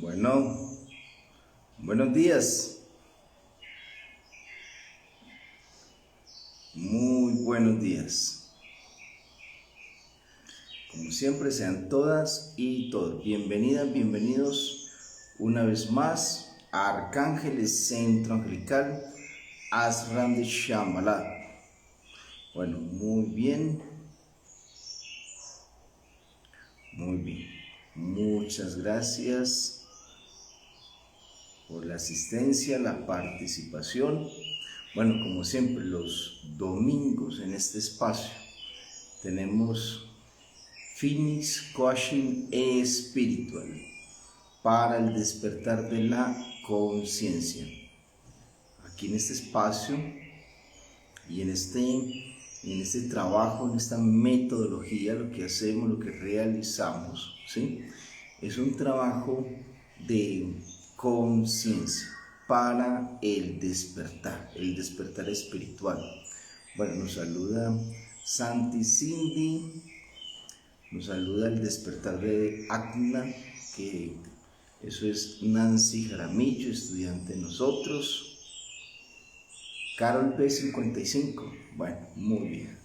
Bueno, buenos días, muy buenos días. Como siempre, sean todas y todos bienvenidas, bienvenidos una vez más a Arcángeles Centro Angelical Ashram de Shambhala. Bueno, muy bien, muy bien. Muchas gracias por la asistencia, la participación. Bueno, como siempre, los domingos en este espacio tenemos Phoenix Coaching Espiritual para el despertar de la conciencia. Aquí en este espacio y en este trabajo, en esta metodología, lo que hacemos, lo que realizamos, ¿sí? Es un trabajo de conciencia para el despertar espiritual. Bueno, nos saluda Santi Cindy, nos saluda el despertar de Acna, que eso es Nancy Jaramillo, estudiante de nosotros. Carol P55, bueno, muy bien.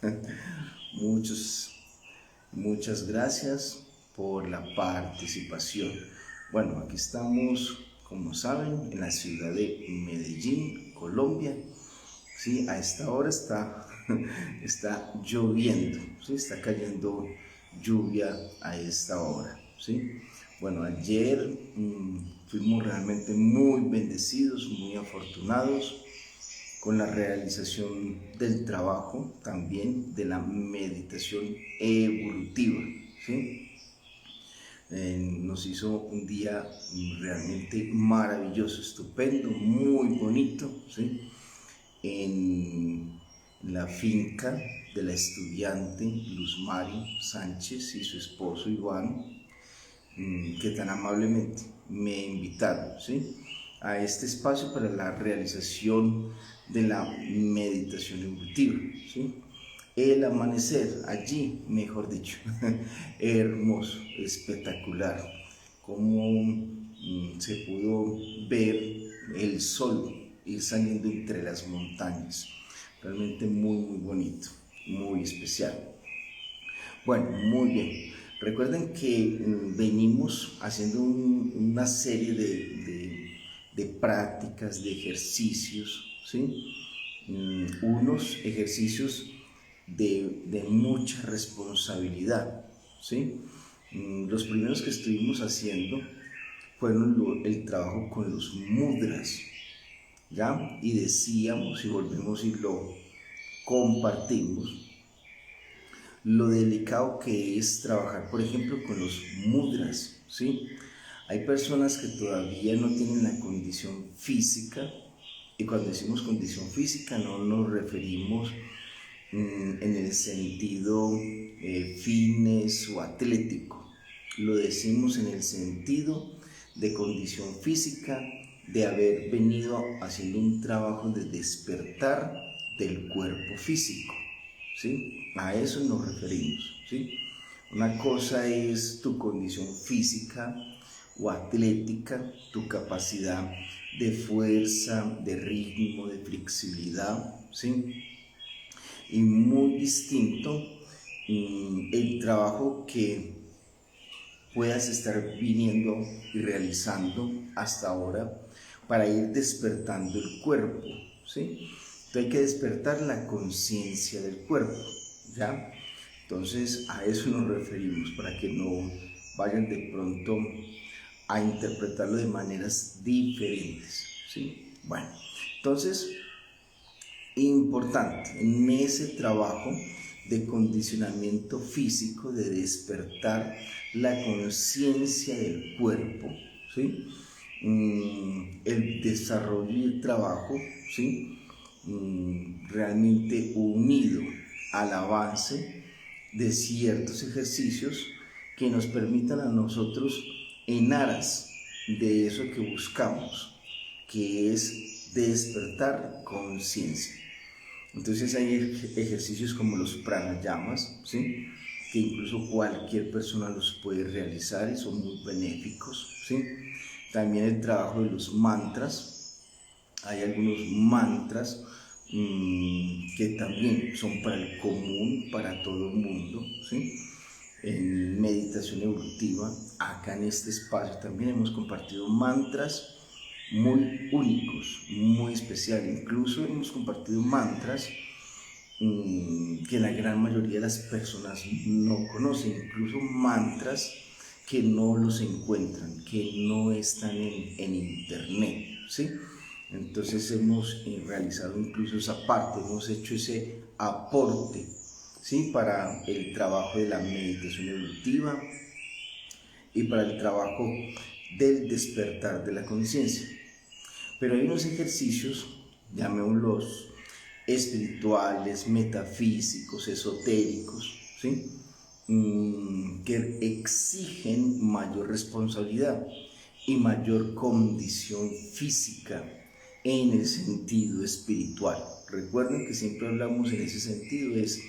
Muchas gracias por la participación. Bueno, aquí estamos, como saben, en la ciudad de Medellín, Colombia. Sí, a esta hora está lloviendo, ¿sí? Está cayendo lluvia a esta hora, ¿sí? Bueno, ayer fuimos realmente muy bendecidos, muy afortunados con la realización del trabajo, también de la meditación evolutiva, ¿sí? Nos hizo un día realmente maravilloso, estupendo, muy bonito, ¿sí? En la finca de la estudiante Luz Mari Sánchez y su esposo Iván, que tan amablemente me invitaron, ¿sí?, a este espacio para la realización de la meditación evolutiva, ¿sí? El amanecer allí, mejor dicho, hermoso, espectacular, como se pudo ver el sol ir saliendo entre las montañas, realmente muy bonito, muy especial. Bueno, muy bien. Recuerden que venimos haciendo una serie de prácticas, de ejercicios, ¿sí? Unos ejercicios de mucha responsabilidad, ¿sí? Los primeros que estuvimos haciendo fueron el trabajo con los mudras, ¿ya? Y decíamos, y volvemos y lo compartimos, lo delicado que es trabajar, por ejemplo, con los mudras, ¿sí? Hay personas que todavía no tienen la condición física, y cuando decimos condición física no nos referimos en el sentido fitness o atlético, lo decimos en el sentido de condición física, de haber venido haciendo un trabajo de despertar del cuerpo físico, ¿sí? A eso nos referimos, ¿sí? Una cosa es tu condición física o atlética, tu capacidad de fuerza, de ritmo, de flexibilidad, ¿sí? Y muy distinto el trabajo que puedas estar viniendo y realizando hasta ahora para ir despertando el cuerpo, ¿sí? Entonces hay que despertar la conciencia del cuerpo, ¿ya? Entonces a eso nos referimos, para que no vayan de pronto a interpretarlo de maneras diferentes, ¿sí? Bueno, entonces, importante en ese trabajo de condicionamiento físico, de despertar la conciencia del cuerpo, ¿sí? El desarrollo y el trabajo, ¿sí? Realmente unido al avance de ciertos ejercicios que nos permitan a nosotros, en aras de eso que buscamos, que es despertar conciencia. Entonces hay ejercicios como los pranayamas, ¿sí?, que incluso cualquier persona los puede realizar y son muy benéficos, ¿sí? También el trabajo de los mantras. Hay algunos mantras que también son para el común, para todo el mundo, ¿sí? En meditación evolutiva, acá en este espacio también hemos compartido mantras muy únicos, muy especiales. Incluso hemos compartido mantras que la gran mayoría de las personas no conocen, incluso mantras que no los encuentran, que no están en internet, ¿sí? Entonces hemos realizado incluso esa parte, hemos hecho ese aporte, ¿sí? Para el trabajo de la meditación evolutiva y para el trabajo del despertar de la conciencia. Pero hay unos ejercicios, llamémoslos espirituales, metafísicos, esotéricos, ¿sí? Que exigen mayor responsabilidad y mayor condición física en el sentido espiritual. Recuerden que siempre hablamos en ese sentido, es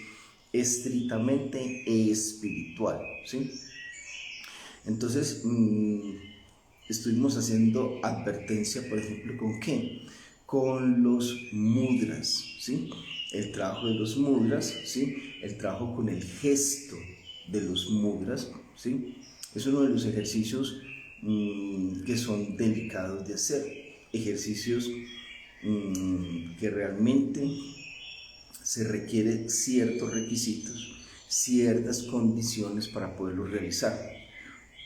estrictamente espiritual, ¿sí? Entonces, estuvimos haciendo advertencia, por ejemplo, ¿con qué? Con los mudras, ¿sí? El trabajo de los mudras, ¿sí? El trabajo con el gesto de los mudras, ¿sí? Es uno de los ejercicios que son delicados de hacer, ejercicios que realmente se requieren ciertos requisitos, ciertas condiciones para poderlos realizar.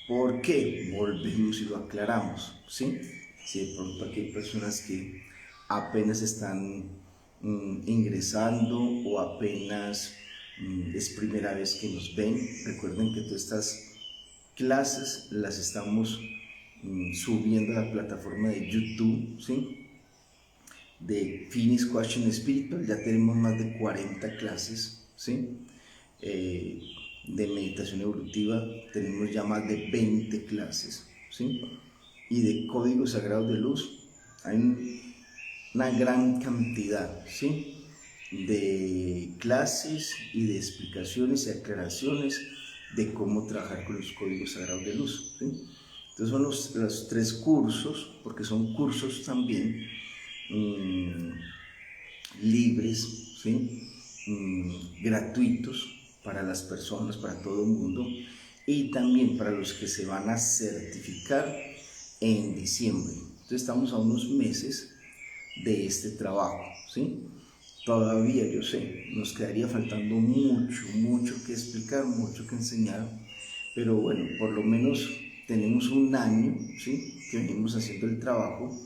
¿Por qué? Volvemos y lo aclaramos, ¿sí? Si de pronto aquí hay personas que apenas están ingresando o apenas es primera vez que nos ven, recuerden que todas estas clases las estamos subiendo a la plataforma de YouTube, ¿sí? De Phoenix Coaching Spiritual, ya tenemos más de 40 clases, ¿sí? De meditación evolutiva tenemos ya más de 20 clases, ¿sí? Y de códigos sagrados de luz hay una gran cantidad, ¿sí? De clases y de explicaciones y aclaraciones de cómo trabajar con los códigos sagrados de luz, ¿sí? Entonces son los 3 cursos, porque son cursos también libres, ¿sí? Gratuitos para las personas, para todo el mundo, y también para los que se van a certificar en diciembre. Entonces estamos a unos meses de este trabajo, ¿sí? Todavía yo sé, nos quedaría faltando mucho que explicar, mucho que enseñar, pero bueno, por lo menos tenemos un año, ¿sí? Que venimos haciendo el trabajo,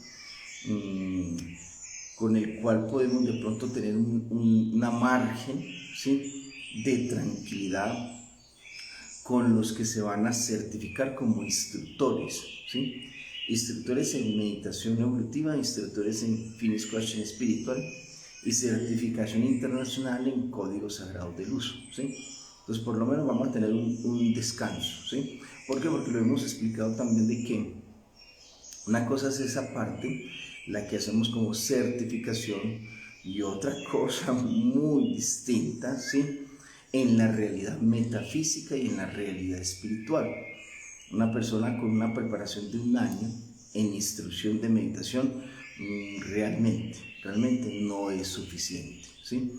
con el cual podemos de pronto tener una margen, ¿sí? De tranquilidad con los que se van a certificar como instructores, ¿sí? Instructores en meditación evolutiva, instructores en Phoenix Coaching Espiritual y certificación internacional en códigos sagrados de luz, ¿sí? Entonces por lo menos vamos a tener un descanso, ¿sí? ¿Por qué? Porque lo hemos explicado también de que una cosa es esa parte, la que hacemos como certificación, y otra cosa muy distinta, ¿sí? En la realidad metafísica y en la realidad espiritual. Una persona con una preparación de un año en instrucción de meditación realmente no es suficiente, ¿sí?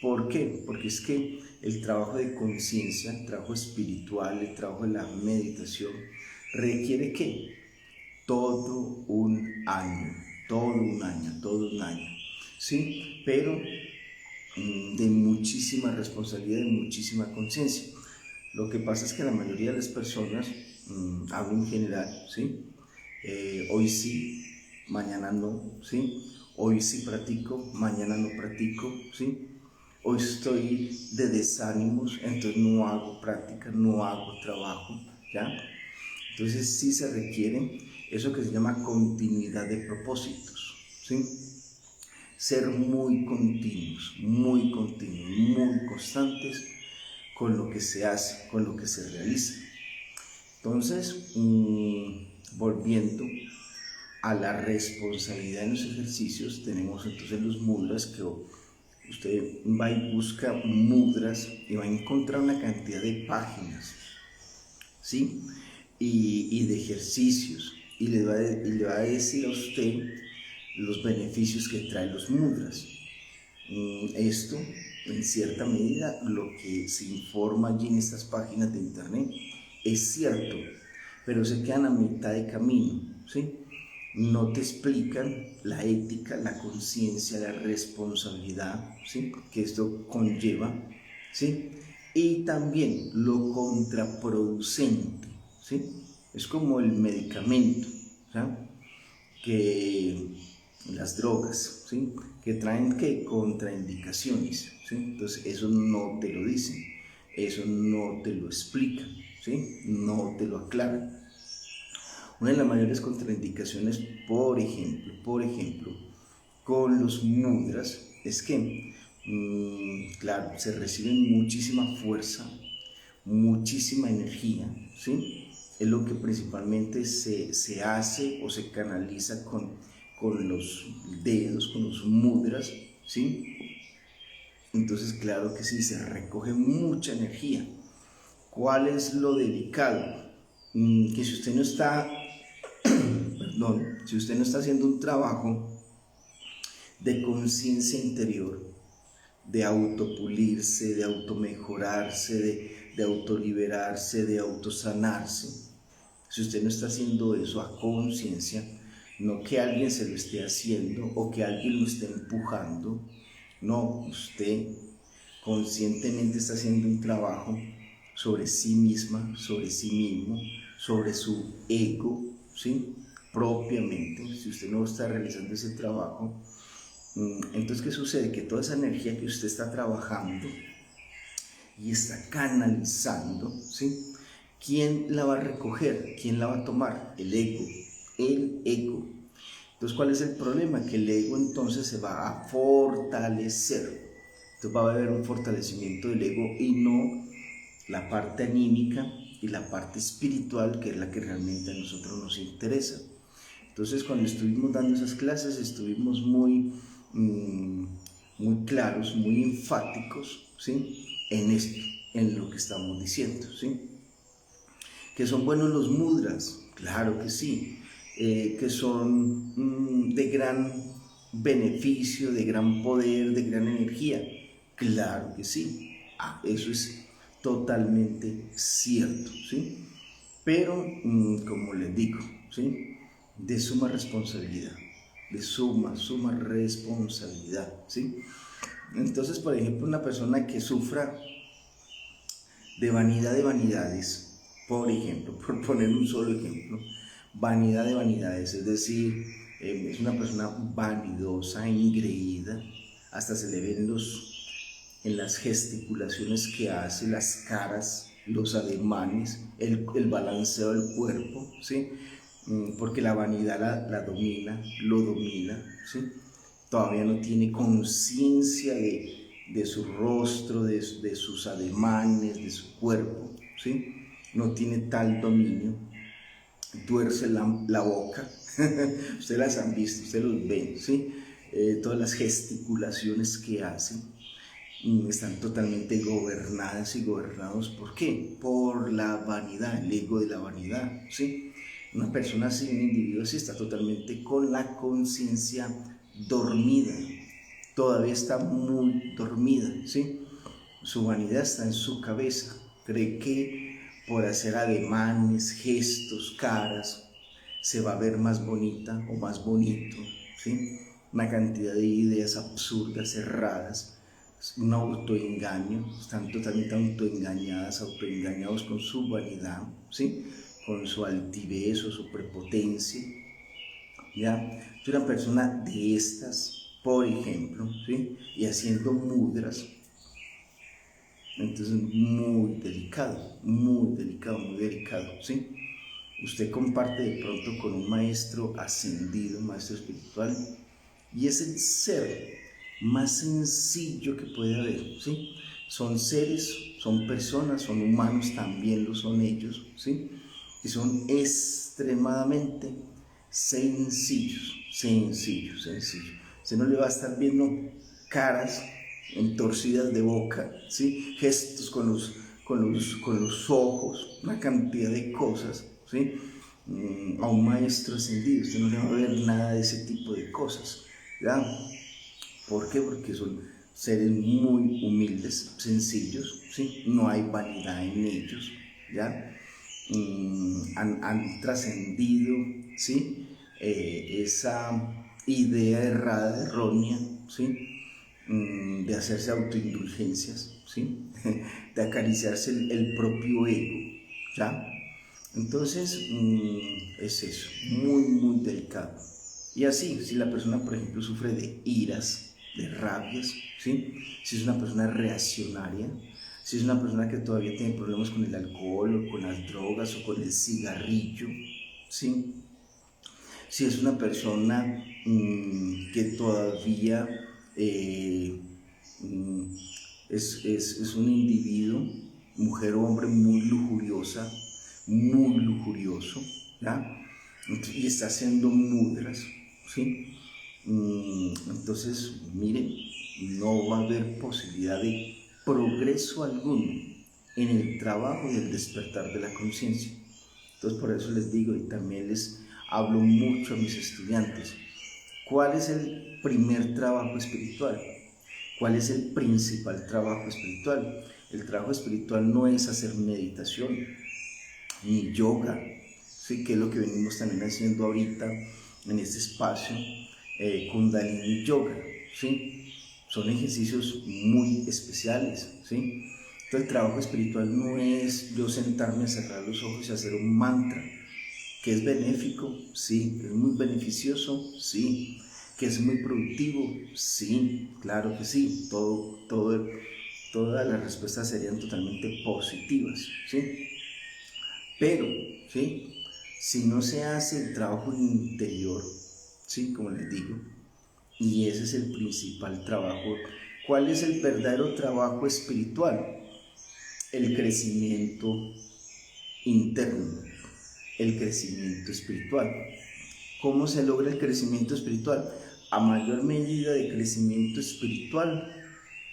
¿Por qué? Porque es que el trabajo de conciencia, el trabajo espiritual, el trabajo de la meditación requiere ¿qué? Todo un año, todo un año, ¿sí? Pero de muchísima responsabilidad, de muchísima conciencia. Lo que pasa es que la mayoría de las personas, hablo en general, ¿sí? Hoy sí, mañana no, ¿sí? Hoy sí practico, mañana no practico, ¿sí? Hoy estoy de desánimos, entonces no hago práctica, no hago trabajo, ¿ya? Entonces sí se requiere eso que se llama continuidad de propósitos, ¿sí? Ser muy continuos, muy constantes con lo que se hace, con lo que se realiza. Entonces, volviendo a la responsabilidad en los ejercicios, tenemos entonces los mudras, que usted va y busca mudras y va a encontrar una cantidad de páginas, ¿sí? Y de ejercicios y le va a decir a usted los beneficios que traen los mudras. Esto, en cierta medida, lo que se informa allí en estas páginas de internet es cierto, pero se quedan a mitad de camino, ¿sí? No te explican la ética, la conciencia, la responsabilidad, ¿sí?, que esto conlleva, ¿sí? Y también lo contraproducente, ¿sí? Es como el medicamento, ¿sí?, que las drogas, ¿sí?, que traen ¿qué? Contraindicaciones, ¿sí? Entonces eso no te lo dicen, eso no te lo explican, ¿sí?, no te lo aclaran. Una de las mayores contraindicaciones, por ejemplo, con los mudras es que, claro, se recibe muchísima fuerza, muchísima energía, ¿sí? Es lo que principalmente se hace o se canaliza con los dedos, con los mudras, ¿sí? Entonces, claro que sí, se recoge mucha energía. ¿Cuál es lo delicado? Que si usted no está, perdón, si usted no está haciendo un trabajo de conciencia interior, de autopulirse, de automejorarse, de autoliberarse, de autosanarse, si usted no está haciendo eso a conciencia, no que alguien se lo esté haciendo o que alguien lo esté empujando, no, usted conscientemente está haciendo un trabajo sobre sí misma, sobre sí mismo, sobre su ego, ¿sí?, propiamente. Si usted no está realizando ese trabajo, entonces ¿qué sucede? Que toda esa energía que usted está trabajando y está canalizando, ¿sí?, ¿quién la va a recoger? ¿Quién la va a tomar? El ego, el ego. Entonces, ¿cuál es el problema? Que el ego entonces se va a fortalecer. Entonces va a haber un fortalecimiento del ego y no la parte anímica y la parte espiritual, que es la que realmente a nosotros nos interesa. Entonces, cuando estuvimos dando esas clases, estuvimos muy claros, muy enfáticos, ¿sí?, en esto, en lo que estamos diciendo, ¿sí? ¿Que son buenos los mudras? Claro que sí. Que son de gran beneficio, de gran poder, de gran energía. Claro que sí. Eso es totalmente cierto, ¿sí? Pero, como les digo, ¿sí?, de suma responsabilidad, de suma responsabilidad, ¿sí? Entonces, por ejemplo, una persona que sufra de vanidad de vanidades, por ejemplo, por poner un solo ejemplo, vanidad de vanidades, es decir, es una persona vanidosa, engreída, hasta se le ven en las gesticulaciones que hace, las caras, los ademanes, el balanceo del cuerpo, ¿sí? Porque la vanidad la domina, lo domina, ¿sí? Todavía no tiene conciencia de su rostro, de sus ademanes, de su cuerpo, ¿sí? No tiene tal dominio, tuerce la boca, ustedes las han visto, ustedes los ven, ¿sí? Todas las gesticulaciones que hacen están totalmente gobernadas y gobernados, ¿por qué? Por la vanidad, el ego de la vanidad, ¿sí? Una persona así, un individuo así, está totalmente con la conciencia dormida, todavía está muy dormida, ¿sí? Su vanidad está en su cabeza, cree que por hacer ademanes, gestos, caras, se va a ver más bonita o más bonito, ¿sí? Una cantidad de ideas absurdas, erradas, un autoengaño, están totalmente autoengañadas, autoengañados con su vanidad, ¿sí?, con su altivez o su prepotencia, ¿ya? Si una persona de estas, por ejemplo, ¿sí?, y haciendo mudras, entonces muy delicado, ¿sí? Usted comparte de pronto con un maestro ascendido, un maestro espiritual, y es el ser más sencillo que puede haber, ¿sí? Son seres, son personas, son humanos, también lo son ellos, ¿sí?, y son extremadamente sencillos. Usted no le va a estar viendo caras entorcidas de boca, ¿sí?, gestos con los ojos, una cantidad de cosas, ¿sí? a un maestro ascendido, usted no le va a ver nada de ese tipo de cosas, ¿ya? ¿Por qué? Porque son seres muy humildes, sencillos, ¿sí? No hay vanidad en ellos, ¿ya? Han trascendido, ¿sí? Esa idea errada, errónea, ¿sí? De hacerse autoindulgencias, ¿sí? De acariciarse el propio ego, ¿ya? Entonces, es eso, muy delicado. Y así, si la persona, por ejemplo, sufre de iras, de rabias, ¿sí? Si es una persona reaccionaria, si es una persona que todavía tiene problemas con el alcohol o con las drogas o con el cigarrillo, ¿sí? Si es una persona que todavía mm, es un individuo, mujer o hombre muy lujuriosa, muy lujurioso, ¿ya? Y está haciendo mudras, ¿sí? Entonces, miren, no va a haber posibilidad de progreso alguno en el trabajo y el despertar de la conciencia. Entonces, por eso les digo, y también les hablo mucho a mis estudiantes, ¿cuál es el primer trabajo espiritual? ¿Cuál es el principal trabajo espiritual? El trabajo espiritual no es hacer meditación, ni yoga, ¿sí? Que es lo que venimos también haciendo ahorita en este espacio, Kundalini Yoga, ¿sí? Son ejercicios muy especiales, ¿sí? Entonces el trabajo espiritual no es yo sentarme a cerrar los ojos y hacer un mantra, que es benéfico, sí, es muy beneficioso, sí, que es muy productivo, sí, claro que sí, todas las respuestas serían totalmente positivas, ¿sí? Pero, ¿sí? Si no se hace el trabajo interior, ¿sí? Como les digo, y ese es el principal trabajo. ¿Cuál es el verdadero trabajo espiritual? El crecimiento interno, el crecimiento espiritual. ¿Cómo se logra el crecimiento espiritual? A mayor medida de crecimiento espiritual,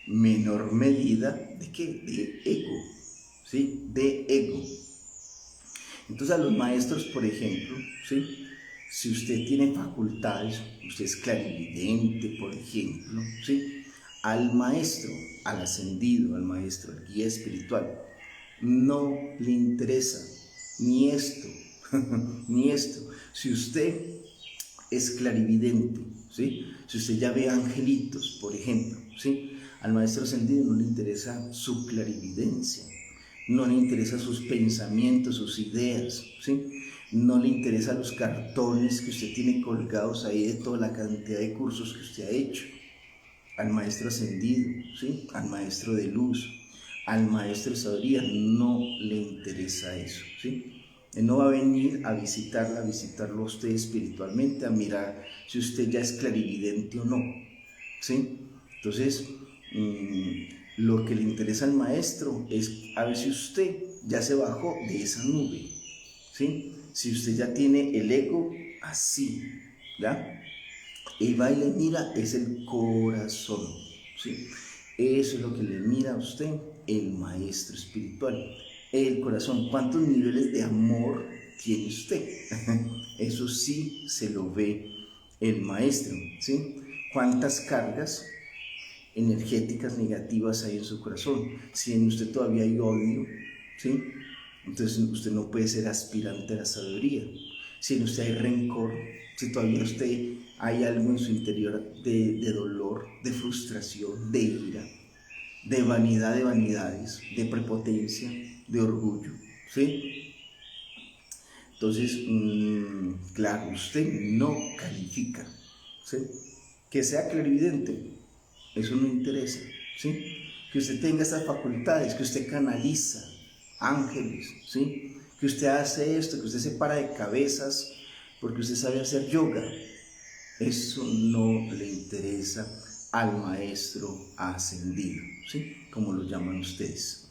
menor medida ¿de qué? De ego, ¿sí? De ego. Entonces a los maestros, por ejemplo, ¿sí? Si usted tiene facultades, usted es clarividente, por ejemplo, ¿sí? Al maestro, al ascendido, al maestro, al guía espiritual, no le interesa ni esto, ni esto. Si usted es clarividente, ¿sí? Si usted ya ve angelitos, por ejemplo, ¿sí? Al maestro ascendido no le interesa su clarividencia, no le interesa sus pensamientos, sus ideas, ¿sí? No le interesa los cartones que usted tiene colgados ahí de toda la cantidad de cursos que usted ha hecho. Al maestro ascendido, ¿sí? Al maestro de luz, al maestro de sabiduría, no le interesa eso, ¿sí? Él no va a venir a visitarlo a usted espiritualmente, a mirar si usted ya es clarividente o no, ¿sí? Entonces, lo que le interesa al maestro es a ver si usted ya se bajó de esa nube, ¿sí? Si usted ya tiene el ego así, ¿ya? El baile mira es el corazón, ¿sí? Eso es lo que le mira a usted el maestro espiritual, el corazón. ¿Cuántos niveles de amor tiene usted? Eso sí se lo ve el maestro, ¿sí? ¿Cuántas cargas energéticas negativas hay en su corazón? Si en usted todavía hay odio, ¿sí? Entonces usted no puede ser aspirante a la sabiduría. Si en usted hay rencor, si todavía usted hay algo en su interior de dolor, de frustración, de ira, de vanidad de vanidades, de prepotencia, de orgullo, ¿sí? Entonces, claro, usted no califica, ¿sí? Que sea clarividente, eso no interesa, ¿sí? Que usted tenga estas facultades, que usted canaliza ángeles, ¿sí? Que usted hace esto, que usted se para de cabezas porque usted sabe hacer yoga, eso no le interesa al maestro ascendido, ¿sí? Como lo llaman ustedes,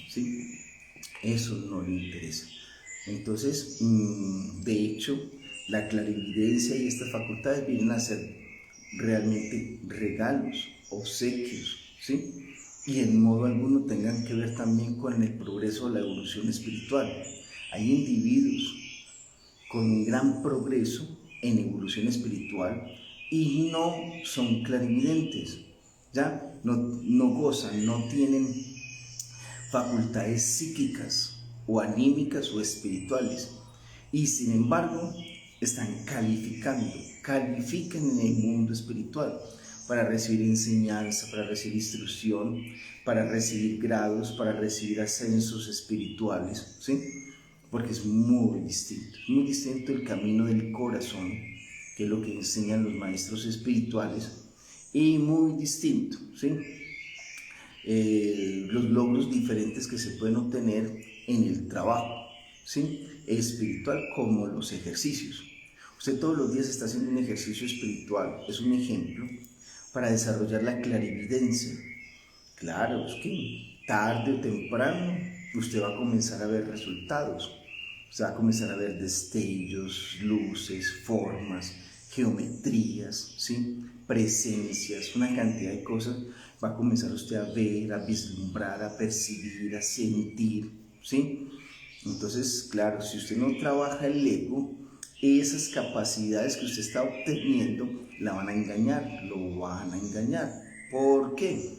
¿sí? Eso no le interesa. Entonces, de hecho, la clarividencia y estas facultades vienen a ser realmente regalos, obsequios, ¿sí? Y en modo alguno tengan que ver también con el progreso o la evolución espiritual. Hay individuos con un gran progreso en evolución espiritual y no son clarividentes, ¿ya? No gozan, no tienen facultades psíquicas o anímicas o espirituales, y sin embargo están califican en el mundo espiritual para recibir enseñanza, para recibir instrucción, para recibir grados, para recibir ascensos espirituales, ¿sí? Porque es muy distinto el camino del corazón, que es lo que enseñan los maestros espirituales, y muy distinto, ¿sí? Los logros diferentes que se pueden obtener en el trabajo, ¿sí? Espiritual, como los ejercicios. Usted todos los días está haciendo un ejercicio espiritual, es un ejemplo para desarrollar la clarividencia. Claro, es que tarde o temprano usted va a comenzar a ver resultados, usted va a comenzar a ver destellos, luces, formas, geometrías, ¿sí? Presencias, una cantidad de cosas va a comenzar usted a ver, a vislumbrar, a percibir, a sentir, ¿sí? Entonces, claro, si usted no trabaja el ego, esas capacidades que usted está obteniendo la van a engañar, lo van a engañar. ¿Por qué?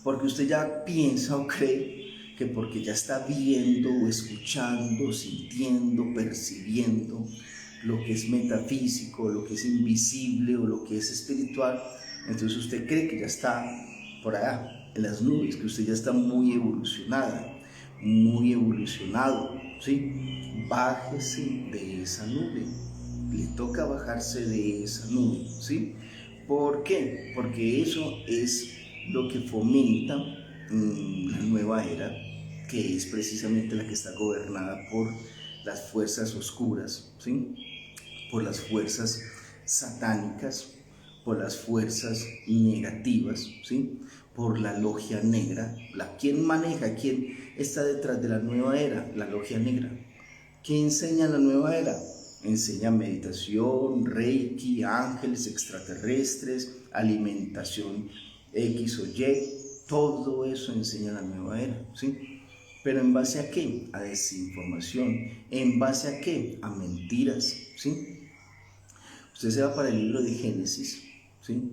Porque usted ya piensa o cree que porque ya está viendo o escuchando, sintiendo, percibiendo lo que es metafísico, lo que es invisible o lo que es espiritual, entonces usted cree que ya está por allá, en las nubes, que usted ya está muy evolucionada, muy evolucionado, ¿sí? Bájese de esa nube, le toca bajarse de esa nube, ¿sí? ¿Por qué? Porque eso es lo que fomenta la nueva era, que es precisamente la que está gobernada por las fuerzas oscuras, ¿sí? Por las fuerzas satánicas, por las fuerzas negativas, ¿sí? Por la logia negra. ¿Quién maneja? ¿Quién está detrás de la nueva era? La logia negra. ¿Qué enseña la nueva era? Enseña meditación, reiki, ángeles extraterrestres, alimentación X o Y. Todo eso enseña la nueva era, ¿sí? ¿Pero en base a qué? A desinformación. ¿En base a qué? A mentiras, ¿sí? Usted se va para el libro de Génesis, ¿sí?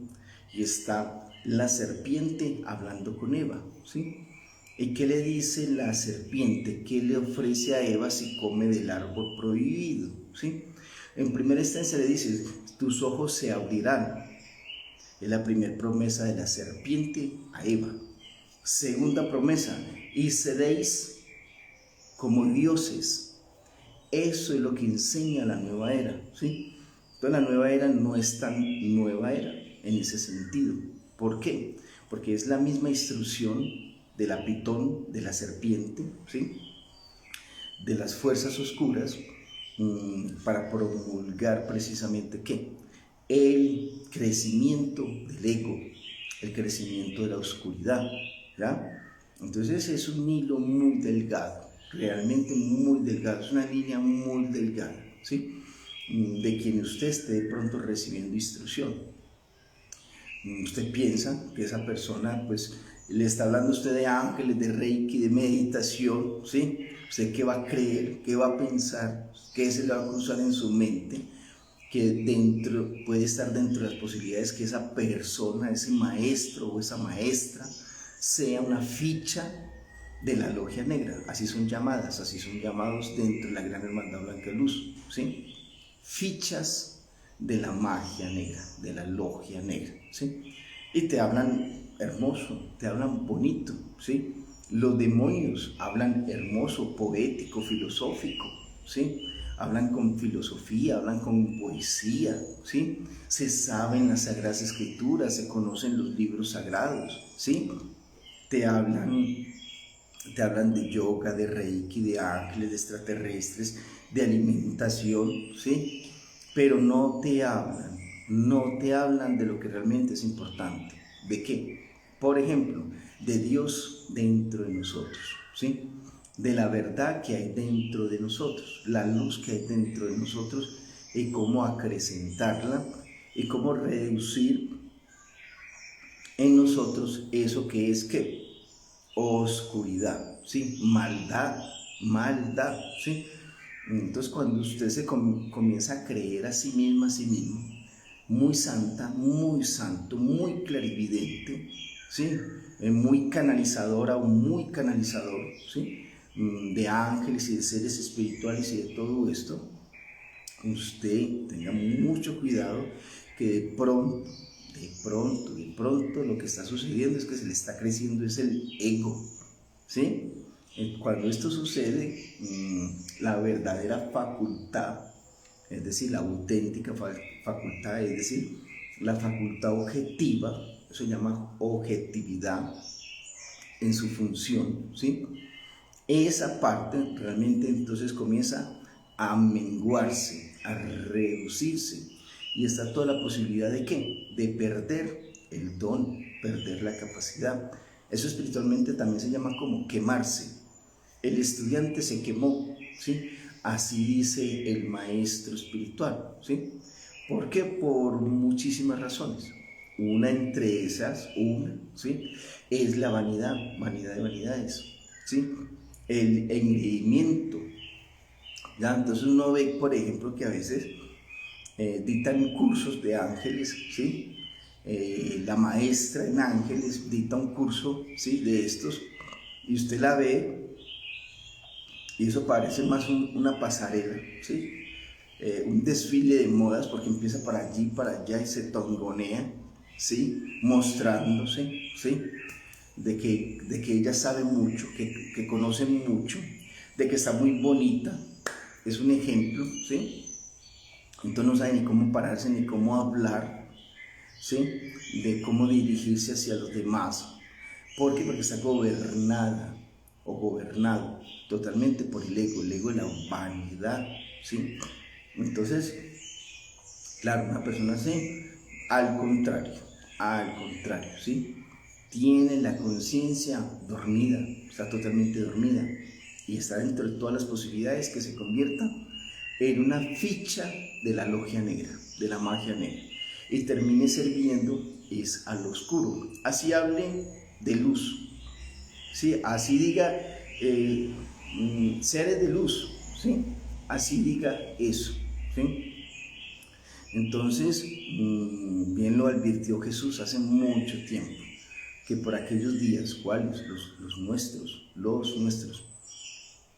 Y está la serpiente hablando con Eva, ¿sí? ¿Y qué le dice la serpiente? ¿Qué le ofrece a Eva si come del árbol prohibido? ¿Sí? En primera instancia le dice, tus ojos se abrirán. Es la primera promesa de la serpiente a Eva. Segunda promesa, y seréis como dioses. Eso es lo que enseña la nueva era, ¿sí? Entonces la nueva era no es tan nueva era en ese sentido. ¿Por qué? Porque es la misma instrucción de la pitón, de la serpiente, ¿sí? De las fuerzas oscuras, para promulgar precisamente ¿qué? El crecimiento del ego, el crecimiento de la oscuridad, ¿ya? Entonces es un hilo muy delgado, realmente muy delgado, es una línea muy delgada, ¿sí? De quien usted esté de pronto recibiendo instrucción. Usted piensa que esa persona pues le está hablando a usted de ángeles, de reiki, de meditación, ¿sí? ¿Usted qué va a creer? ¿Qué va a pensar? ¿Qué se le va a cruzar en su mente? Que puede estar dentro de las posibilidades que esa persona, ese maestro o esa maestra, sea una ficha de la logia negra. Así son llamadas, así son llamados dentro de la Gran Hermandad Blanca Luz, ¿sí? Fichas de la magia negra, de la logia negra, ¿sí? Y te hablan hermoso, te hablan bonito, ¿sí? Los demonios hablan hermoso, poético, filosófico, ¿sí? Hablan con filosofía, hablan con poesía, ¿sí? Se saben las sagradas escrituras, se conocen los libros sagrados, ¿sí? Te hablan de yoga, de reiki, de ángeles, de extraterrestres, de alimentación, ¿sí? Pero no te hablan de lo que realmente es importante. ¿De qué? Por ejemplo, de Dios dentro de nosotros, ¿sí? De la verdad que hay dentro de nosotros, la luz que hay dentro de nosotros y cómo acrecentarla y cómo reducir en nosotros eso que es ¿qué? Oscuridad, ¿sí? Maldad, ¿sí? Entonces, cuando usted se comienza a creer a sí mismo, muy santa, muy santo, muy clarividente, ¿sí? Muy canalizadora o muy canalizador, ¿sí? De ángeles y de seres espirituales y de todo esto, usted tenga mucho cuidado que de pronto lo que está sucediendo es que se le está creciendo es el ego, ¿sí? Cuando esto sucede, la verdadera facultad, es decir, la auténtica facultad, es decir, la facultad objetiva, eso se llama objetividad en su función, ¿sí? Esa parte realmente entonces comienza a menguarse, a reducirse, y está toda la posibilidad de ¿qué? De perder el don, perder la capacidad. Eso espiritualmente también se llama como quemarse. El estudiante se quemó, ¿sí? Así dice el maestro espiritual, ¿sí? ¿Por qué? Por muchísimas razones. Una entre esas, ¿sí? Es la vanidad de vanidades, ¿sí? El engreimiento. ¿Ya? Entonces uno ve, por ejemplo, que a veces dictan cursos de ángeles, ¿sí? La maestra en ángeles dicta un curso, ¿sí? De estos, y usted la ve, y eso parece más una pasarela, ¿sí? Un desfile de modas, porque empieza para allí, para allá y se tongonea, ¿sí? Mostrándose, ¿sí? De que ella sabe mucho, que conoce mucho, de que está muy bonita, es un ejemplo, ¿sí? Entonces no sabe ni cómo pararse, ni cómo hablar, ¿sí? De cómo dirigirse hacia los demás. ¿Por qué? Porque está gobernada o gobernado totalmente por el ego de la vanidad, ¿sí? Entonces, claro, una persona así, al contrario, ¿sí? Tiene la conciencia dormida, está totalmente dormida y está dentro de todas las posibilidades que se convierta en una ficha de la logia negra, de la magia negra, y termine sirviendo es al oscuro. Así hable de luz, ¿sí? Así diga seres de luz, ¿sí? Así diga eso, ¿sí? Entonces, bien lo advirtió Jesús hace mucho tiempo, que por aquellos días, ¿cuáles? Los nuestros,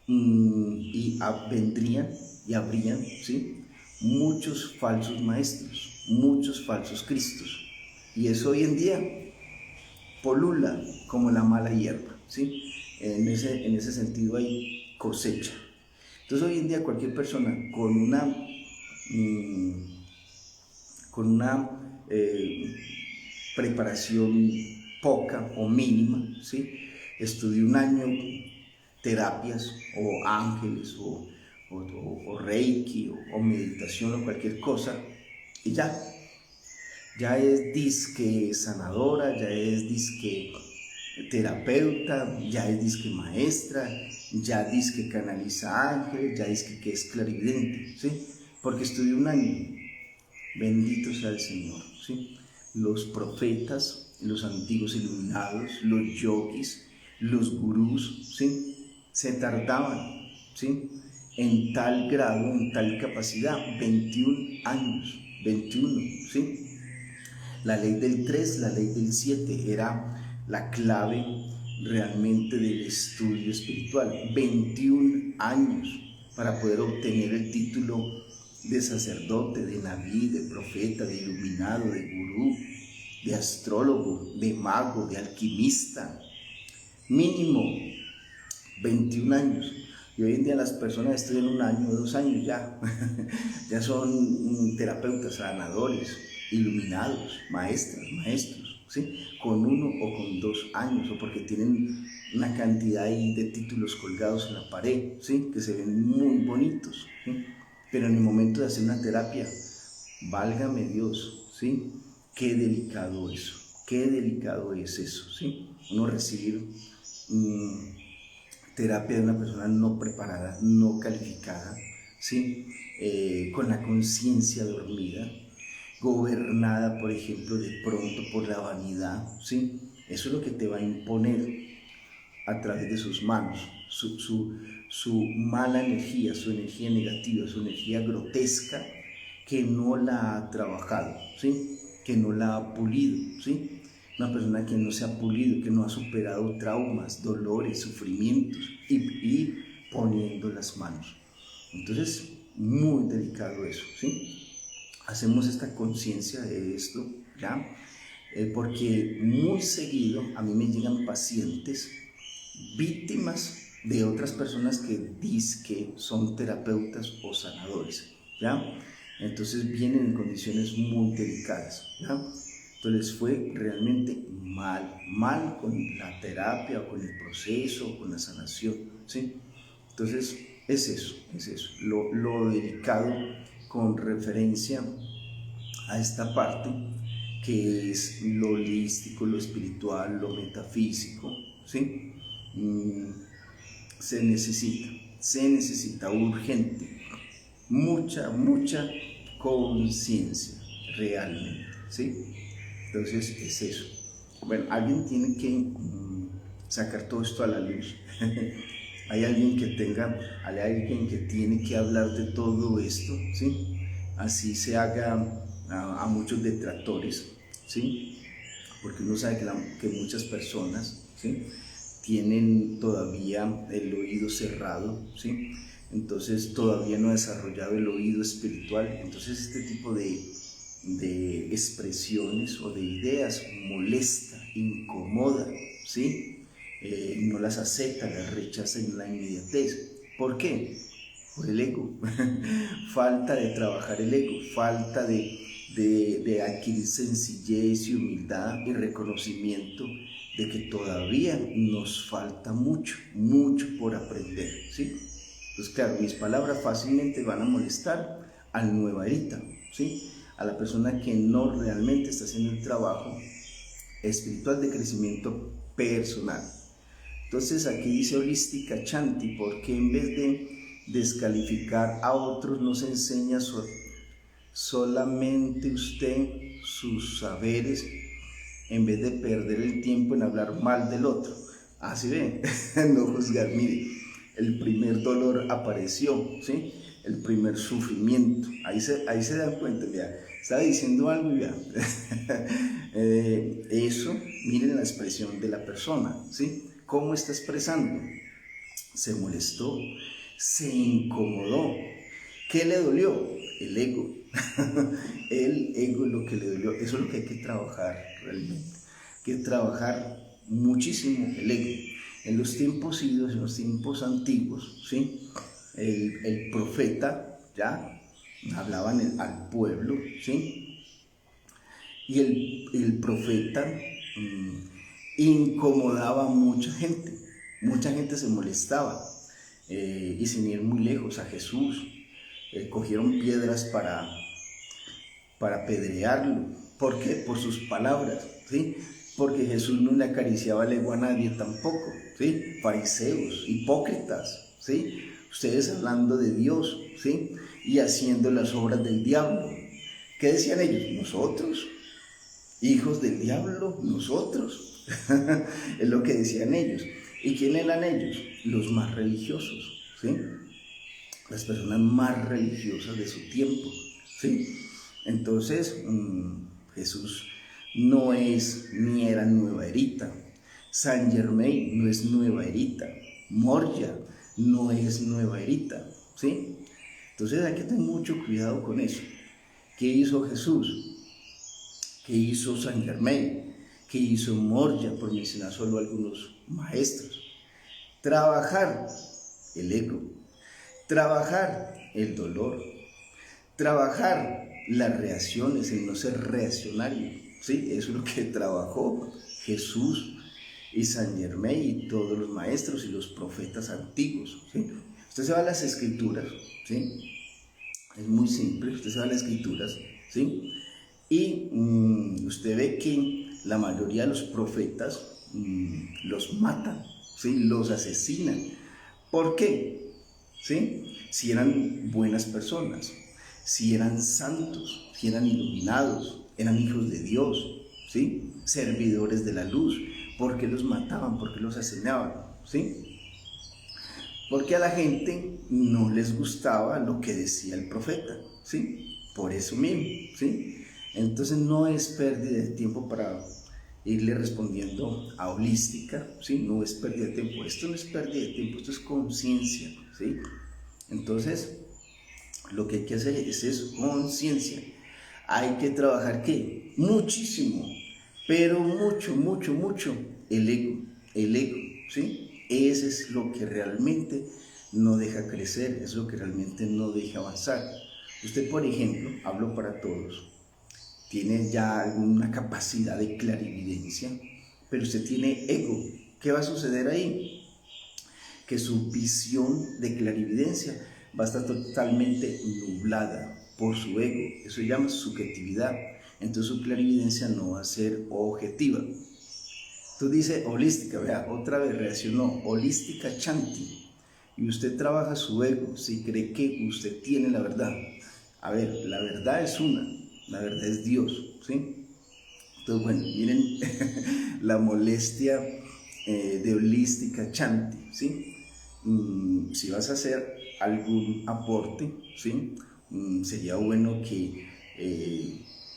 y vendrían y habrían, ¿sí? Muchos falsos maestros, muchos falsos cristos, y eso hoy en día polula como la mala hierba, ¿sí? En ese sentido hay cosecha. Entonces hoy en día cualquier persona con una preparación poca o mínima, ¿sí? Estudió un año terapias o ángeles o reiki o meditación o cualquier cosa y ya es disque sanadora, ya es disque terapeuta, ya es disque maestra, ya disque canaliza ángeles, ya disque que es clarividente, ¿sí? Porque estudió un año. Bendito sea el Señor, ¿sí? Los profetas, los antiguos iluminados, los yogis, los gurús, ¿sí? Se tardaban, ¿sí? En tal grado, en tal capacidad, 21 años, 21, ¿sí? La ley del 3, la ley del 7 era la clave realmente del estudio espiritual. 21 años para poder obtener el título de sacerdote, de naví, de profeta, de iluminado, de gurú, de astrólogo, de mago, de alquimista. Mínimo 21 años. Y hoy en día las personas estudian un año o 2 años ya, ya son terapeutas, sanadores, iluminados, maestros, ¿sí? Con 1 o con 2 años, o porque tienen una cantidad ahí de títulos colgados en la pared, ¿sí? Que se ven muy bonitos, ¿sí? Pero en el momento de hacer una terapia, válgame Dios, ¿sí? Qué delicado eso, qué delicado es eso, ¿sí? Uno recibir terapia de una persona no preparada, no calificada, ¿sí? Con la conciencia dormida, gobernada, por ejemplo, de pronto por la vanidad, ¿sí? Eso es lo que te va a imponer a través de sus manos. su mala energía, su energía negativa, su energía grotesca, que no la ha trabajado, ¿sí? Que no la ha pulido, ¿sí? Una persona que no se ha pulido, que no ha superado traumas, dolores, sufrimientos y poniendo las manos. Entonces, muy delicado eso, ¿sí? Hacemos esta conciencia de esto, ¿ya? Porque muy seguido a mí me llegan pacientes víctimas de otras personas que dicen que son terapeutas o sanadores, ¿ya? Entonces vienen en condiciones muy delicadas, ¿ya? Entonces fue realmente mal con la terapia, o con el proceso, o con la sanación, ¿sí? Entonces es eso, lo delicado con referencia a esta parte que es lo holístico, lo espiritual, lo metafísico, ¿sí? Se necesita urgente, mucha conciencia realmente, ¿sí? Entonces es eso. Bueno, alguien tiene que sacar todo esto a la luz. Hay alguien que tiene que hablar de todo esto, ¿sí? Así se haga a muchos detractores, ¿sí? Porque uno sabe que muchas personas, ¿sí?, tienen todavía el oído cerrado, ¿sí? Entonces todavía no ha desarrollado el oído espiritual. Entonces este tipo de expresiones o de ideas molesta, incomoda, ¿sí? No las acepta, las rechaza en la inmediatez. ¿Por qué? Por el ego. Falta de trabajar el ego, falta de adquirir sencillez y humildad y reconocimiento de que todavía nos falta mucho por aprender, ¿sí? Entonces, claro, mis palabras fácilmente van a molestar al nuevarita, ¿sí? A la persona que no realmente está haciendo el trabajo espiritual de crecimiento personal. Entonces, aquí dice holística Chanti, porque en vez de descalificar a otros nos enseña solamente usted sus saberes, en vez de perder el tiempo en hablar mal del otro. Así ven, no juzgar. Mire, el primer dolor apareció, ¿sí? El primer sufrimiento. Ahí se dan cuenta, vea, estaba diciendo algo y vea. Eso, miren la expresión de la persona, ¿sí? ¿Cómo está expresando? Se molestó, se incomodó. ¿Qué le dolió? El ego. El ego es lo que le dolió. Eso es lo que hay que trabajar realmente. Hay que trabajar muchísimo el ego. En los tiempos idos, en los tiempos antiguos, ¿sí?, el profeta, ya, hablaban al pueblo, ¿sí? Y el profeta incomodaba a mucha gente se molestaba. Y sin ir muy lejos, a Jesús cogieron piedras para apedrearlo. ¿Por qué? Por sus palabras, ¿sí? Porque Jesús no le acariciaba el ego a nadie tampoco, ¿sí? Fariseos, hipócritas, ¿sí? Ustedes hablando de Dios, ¿sí?, y haciendo las obras del diablo. ¿Qué decían ellos? Nosotros, hijos del diablo, nosotros. Es lo que decían ellos. ¿Y quién eran ellos? Los más religiosos, ¿sí? Las personas más religiosas de su tiempo, ¿sí? Entonces, Jesús no es ni era Nueva Erita, Saint Germain no es Nueva Erita, Moria no es Nueva Erita, ¿sí? Entonces hay que tener mucho cuidado con eso. ¿Qué hizo Jesús? ¿Qué hizo Saint Germain? ¿Qué hizo Moria? Por mencionar solo algunos maestros. Trabajar el ego, trabajar el dolor, trabajar las reacciones, el no ser reaccionario, ¿sí? Eso es lo que trabajó Jesús y Saint Germain y todos los maestros y los profetas antiguos, ¿sí? Usted se va a las escrituras, ¿sí? Es muy simple, usted se va a las escrituras, ¿sí? Y usted ve que la mayoría de los profetas los matan, ¿sí? Los asesinan. ¿Por qué? ¿Sí? Si eran buenas personas, si eran santos, si eran iluminados, eran hijos de Dios, ¿sí? Servidores de la luz. ¿Por qué los mataban? ¿Por qué los asesinaban? ¿Sí? porque a la gente no les gustaba lo que decía el profeta, ¿sí? Por eso mismo, ¿sí? Entonces no es pérdida de tiempo para irle respondiendo a holística, ¿sí? No es pérdida de tiempo, esto no es pérdida de tiempo, esto es conciencia, ¿sí? Entonces, lo que hay que hacer es eso, conciencia. Hay que trabajar, ¿qué? Muchísimo, pero mucho, mucho, mucho, el ego, ¿sí? Ese es lo que realmente no deja crecer, es lo que realmente no deja avanzar. Usted, por ejemplo, hablo para todos, tiene ya alguna capacidad de clarividencia, pero usted tiene ego. ¿Qué va a suceder ahí? Que su visión de clarividencia va a estar totalmente nublada por su ego. Eso se llama subjetividad. Entonces su clarividencia no va a ser objetiva. Tú dices holística, vea, otra vez reaccionó, holística chanti. Y usted trabaja su ego si cree que usted tiene la verdad. A ver, la verdad es una, la verdad es Dios, ¿sí? Entonces, bueno, miren la molestia de holística chanti, ¿sí? Si vas a hacer algún aporte, ¿sí? Sería bueno que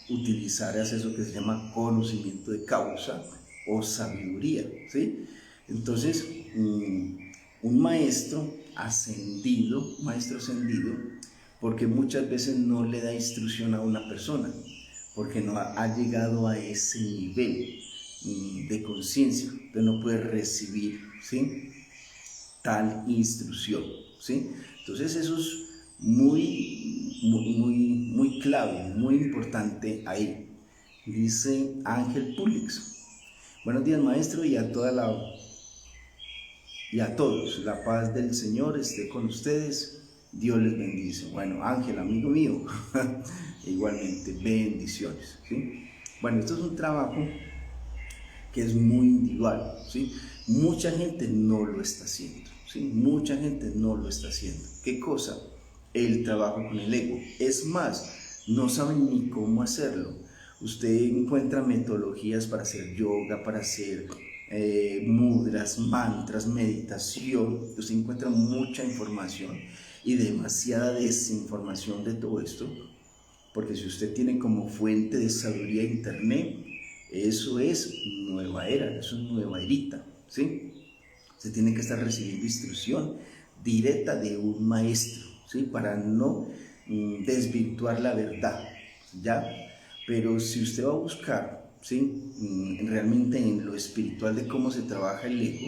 utilizaras eso que se llama conocimiento de causa o sabiduría, ¿sí? Entonces, un maestro ascendido, porque muchas veces no le da instrucción a una persona, porque no ha llegado a ese nivel de conciencia, entonces no puede recibir, ¿sí? Tal instrucción, ¿sí? Entonces eso es muy clave, muy importante ahí. Dice Ángel Pulix: buenos días, maestro, y a todos, la paz del Señor esté con ustedes, Dios les bendice. Bueno, Ángel, amigo mío, igualmente, bendiciones, ¿sí? Bueno, esto es un trabajo que es muy individual, ¿sí? Mucha gente no lo está haciendo, ¿sí? Mucha gente no lo está haciendo. ¿Qué cosa? El trabajo con el ego. Es más, no saben ni cómo hacerlo. Usted encuentra metodologías para hacer yoga, para hacer mudras, mantras, meditación. Usted encuentra mucha información y demasiada desinformación de todo esto, porque si usted tiene como fuente de sabiduría internet, eso es nueva era, eso es nueva erita, ¿sí? Se tiene que estar recibiendo instrucción directa de un maestro, ¿sí? Para no desvirtuar la verdad, ¿ya? Pero si usted va a buscar, ¿sí? Realmente en lo espiritual de cómo se trabaja el ego,